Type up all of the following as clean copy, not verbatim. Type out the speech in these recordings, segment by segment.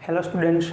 Hello students,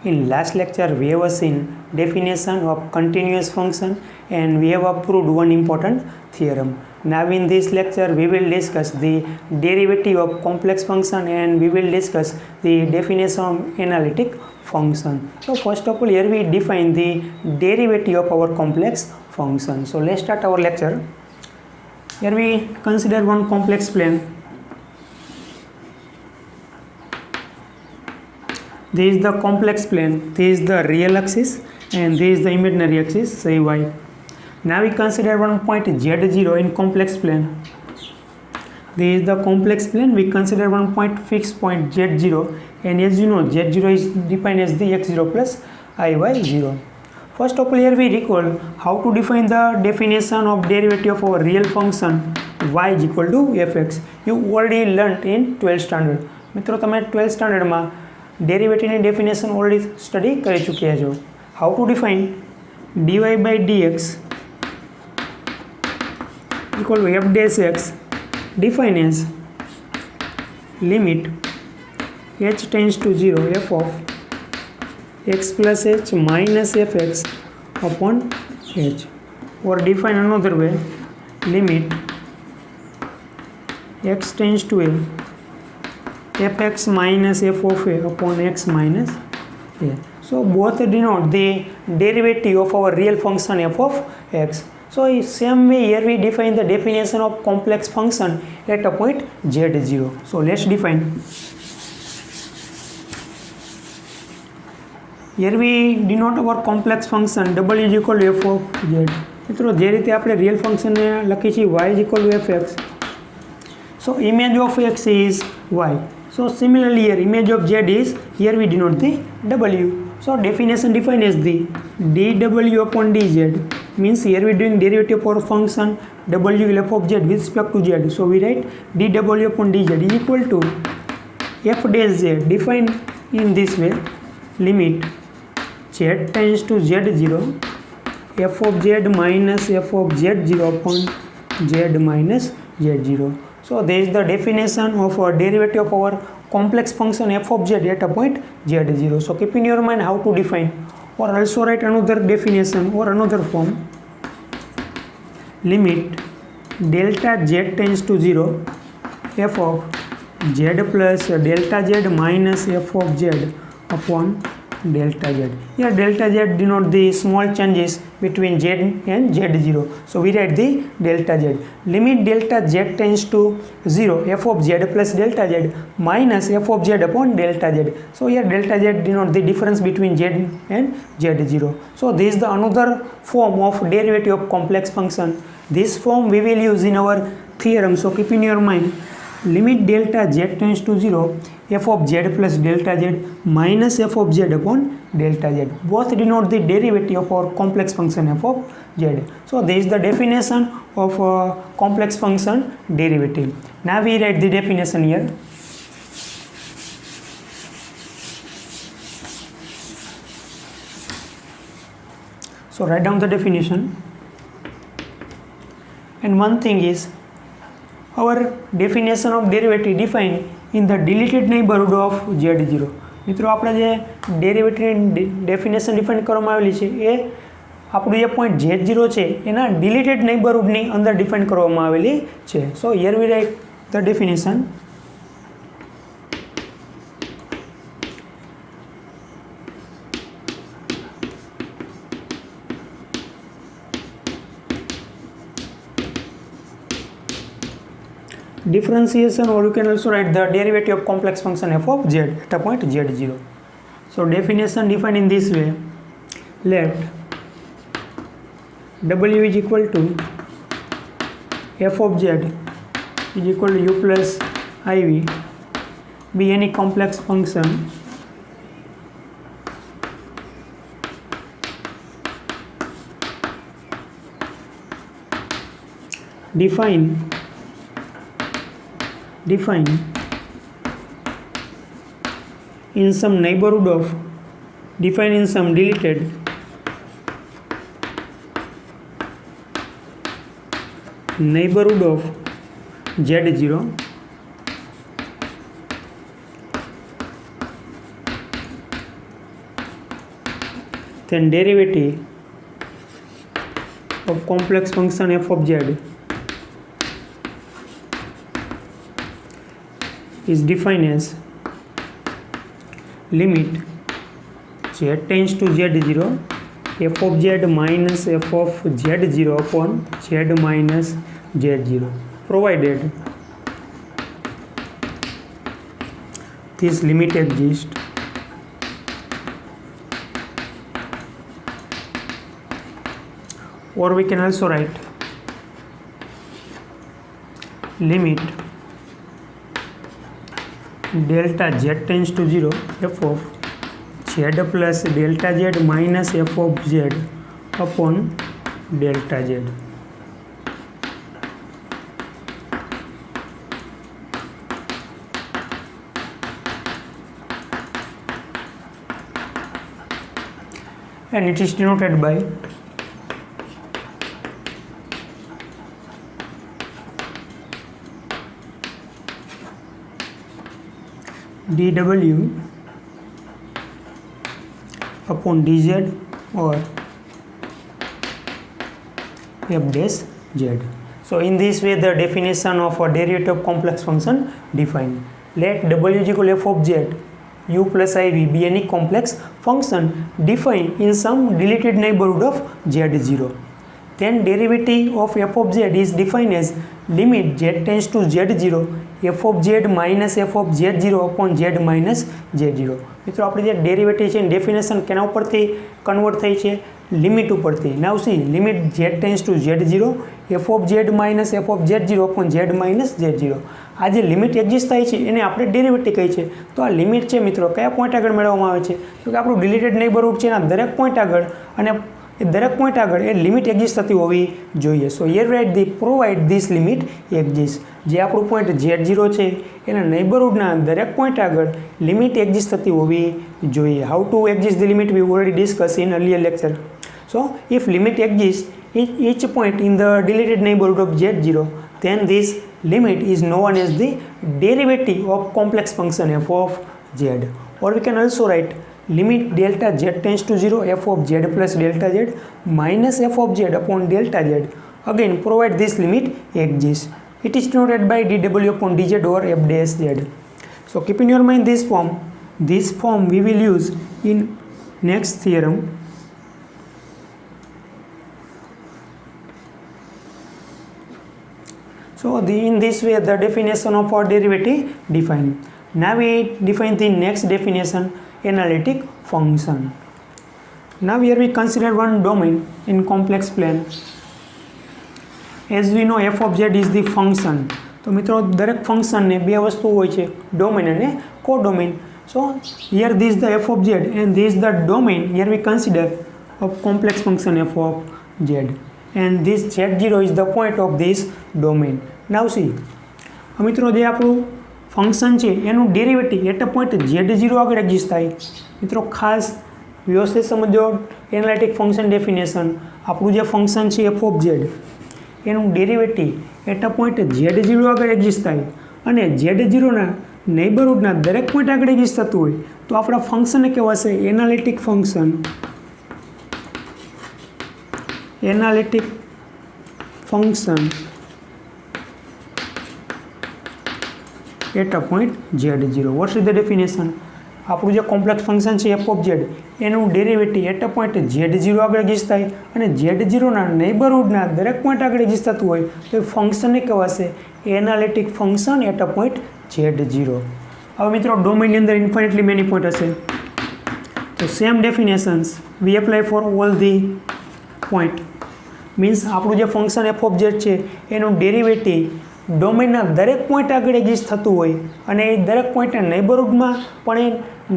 in last lecture we have seen definition of continuous function and we have approved one important theorem. Now in this lecture we will discuss the derivative of complex function and we will discuss the definition of analytic function. So first of all here we define the derivative of our complex function. So let's start our lecture. Here we consider one complex plane. This is the complex plane, this is the real axis and this is the imaginary axis, say y. Now we consider one point z0 in complex plane. This is the complex plane, we consider one point fixed point z0 and as you know z0 is defined as the x0 plus iy0. First of all here we recall how to define the definition of derivative of our real function y is equal to fx. You already learnt in 12th standard. મિત્રો તમે 12th standard માં ડેરિવેટિવની definition already study કરી ચૂક્યા છો. How to define dy by dx equal to f dash x defined as limit h tends to 0 f of x plus h minus fx upon h, or define another way, limit x tends to a fx minus f of a upon x minus a. So both denote the derivative of our real function f of x. So in same way here we define the definition of complex function at a point z0. So let's define. Here we denote our complex function w is equal to f of z. મિત્રો જે રીતે આપણે real ફંક્શનને લખી છે y is equal to fx. So image of x is y. So similarly here image of z is, here we denote the w. So definition defined as the dw upon dz means here we doing derivative for function w will f of z with respect to z. So we write dw upon dz is equal to f dash z defined in this way, limit z tends to z0 f of z minus f of z0 upon z minus z0. So there is the definition of a derivative of our complex function f of z at a point z0. So keep in your mind how to define, or also write another definition or another form, limit delta z tends to 0 f of z plus delta z minus f of z upon delta z. Here delta z denote the small changes between z and z0. So we write the delta z. Limit delta z tends to 0 f of z plus delta z minus f of z upon delta z. So here delta z denote the difference between z and z0. So this is the another form of derivative of complex function. This form we will use in our theorem. So keep in your mind, limit delta z tends to 0 f of z plus delta z minus f of z upon delta z. Both denote the derivative of our complex function f of z. So this is the definition of complex function derivative. Now we write the definition here. So write down the definition. And one thing is, our definition of derivative defined in the deleted neighborhood of z0. મિત્રો આપણે જે ડેરિવેટિવની definition define કરવામાં આવેલી છે એ આપણું જે point z0 છે એના ડિલીટેડ નેબરહુડની અંદર ડિફાઇન કરવામાં આવેલી છે. સો here we write the definition. Differentiation, or you can also write the derivative of complex function f of z at a point z0. So definition defined in this way, let w is equal to f of z is equal to u plus iv be any complex function define in some neighborhood of, define in some deleted neighborhood of z0 then derivative of complex function f of z is defined as limit z tends to z0 f of z minus f of z0 upon z minus z0, provided this limit exists or we can also write limit delta z tends to 0 f of z plus delta z minus f of z upon delta z. And it is denoted by dw upon dz or f dash z. So in this way the definition of a derivative complex function defined. Let w is equal f of z u plus iv be any complex function defined in some deleted neighborhood of z0. Then derivative of f of z is defined as limit z tends to z0 f of z minus f of z0 upon z minus z0. મિત્રો આપણે જે derivative છે definition કેના ઉપરથી convert થઈ છે? Limit ઉપરથી. Now see limit z tends to z0 f of z minus f of z0 upon z minus z0. આ જે લિમિટ એક્ઝિસ્ટ થાય છે એને આપણે ડેરિવેટિવ કહી છે. તો આ લિમિટ છે મિત્રો કયા પોઈન્ટ આગળ મેળવવામાં આવે છે? તો કે આપણું ડિલીટેડ નેબરહુડ છે એના દરેક પોઈન્ટ આગળ અને દરેક પોઈન્ટ આગળ એ લિમિટ એક્ઝિસ્ટ થતી હોવી જોઈએ. So here right the provide this limit exist. જે આપણું પોઈન્ટ z0 છે એના નેબરહુડના દરેક પોઈન્ટ આગળ લિમિટ એક્ઝિસ્ટ થતી હોવી જોઈએ. How to exist the limit V already discuss in earlier lecture. So if limit exist each point in the deleted neighborhood of z0, then this limit is known as the derivative of complex function f of z. Or we can also write limit delta z tends to 0 f of z plus delta z minus f of z upon delta z. Again provide this limit exists. It is denoted by dw upon dz or f dash z. So keep in your mind this form. This form we will use in next theorem. So in this way the definition of our derivative defined. Now we define the next definition, analytic function. Now here we consider one domain in complex plane. As we know f of z is the function. તો મિત્રો દરેક ફંક્શનને બે વસ્તુ હોય છે, domain અને કોડોમેન. So here this is the f of z and this is the domain. Here we consider a complex function f of z. And this z0 is the point of this domain. Now see, મિત્રો જે આપણું function છે એનું derivative at a point z0 આગળ exist થાય. મિત્રો ખાસ વ્યવસ્થિત સમજો એનાલિટિક ફંક્શન ડેફિનેશન. આપણું જે ફંક્શન છે f of z એનું derivative at a point z0 આગળ એક્ઝિસ્ટ થાય અને z0ના નેબરહુડના દરેક પોઈન્ટ આગળ એક્ઝિસ્ટ થતું હોય તો આપણા ફંક્શનને કહેવાશે analytic function. Analytic function at a point z0. What is the definition? આપણું જે કોમ્પ્લેક્સ ફંક્શન છે f of z એનું derivative at a point z0 આગળ એક્ઝિસ્ટ થાય અને z0ના નેબરહુડના દરેક પોઈન્ટ આગળ એક્ઝિસ્ટ થતું હોય તો એ ફંક્શનને કહેવાશે analytic function at a point z0. હવે મિત્રો ડોમેનની અંદર ઇન્ફાઇનેટલી મેની પોઈન્ટ હશે તો same definitions we apply for all the point. Means આપણું જે ફંક્શન એફ ઓફ ઝેડ છે એનું ડેરિવેટિવ ડોમેનના દરેક પોઈન્ટ આગળ એક્ઝિસ્ટ થતું હોય અને એ દરેક પોઈન્ટના નેબરહુડમાં પણ એ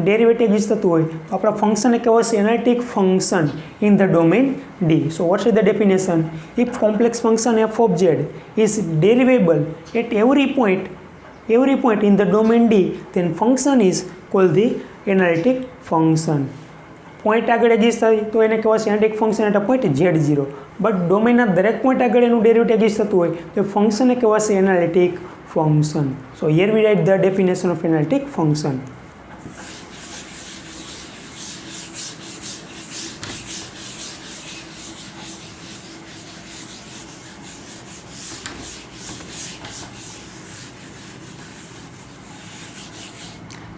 ડેરિવેટિવ એક્ઝિસ્ટ થતું હોય તો આપણા ફંક્શનને કહેવાશે analytic function in the domain D. So what's is the definition? If complex function F of Z is derivable at every point in the domain D, then function is called the analytic function. Point આગળ exist થાય તો એને કહેવાશે analytic function at a point z0. But ડોમેનના દરેક point આગળ એનું derivative exist થતું હોય તો ફંક્શનને કહેવાશે analytic function. So here we write the definition of analytic function.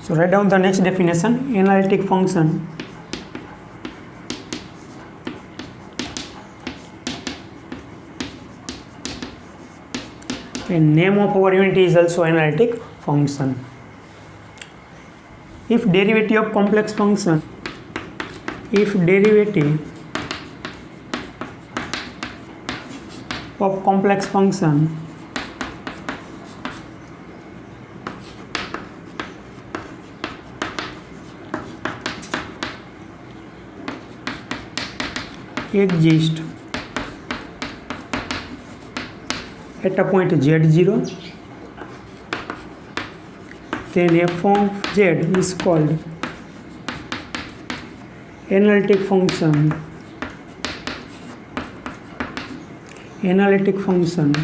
So write down the next definition. Analytic function and name of our unit is also analytic function. If derivative of complex function, if derivative of complex function exist at a point z0, then f of z is called analytic function. Analytic function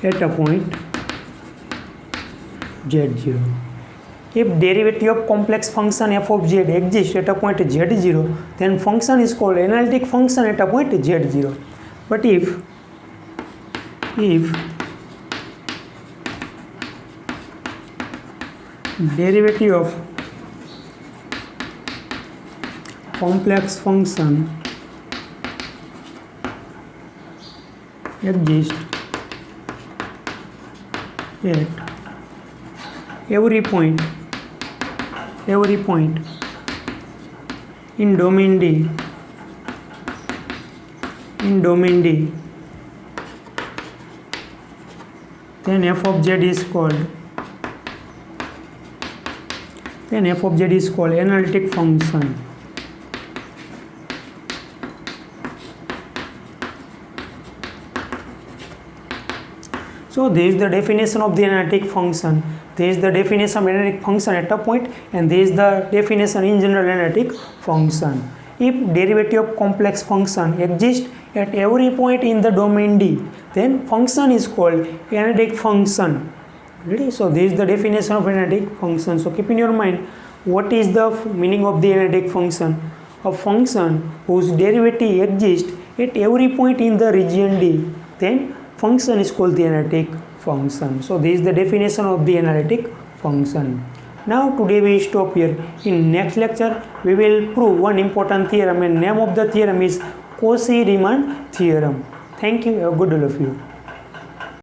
at a point z0. If derivative of complex function f of z exists at a point z0, then function is called analytic function at a point z0. But if derivative of complex function exists at every point in domain D, then f of z is called analytic function. So this is the definition of the analytic function. This is the definition of analytic function at a point, and this is the definition in general analytic function. If derivative of complex function exists at every point in the domain D, then function is called analytic function. Ready? So this is the definition of analytic function. So keep in your mind what is the meaning of the analytic function. A function whose derivative exists at every point in the region D, then function is called the analytic function. So this is the definition of the analytic function. Now today we stop here. In next lecture we will prove one important theorem, and name of the theorem is Cauchy-Riemann theorem. Thank you. Have a good day all of you.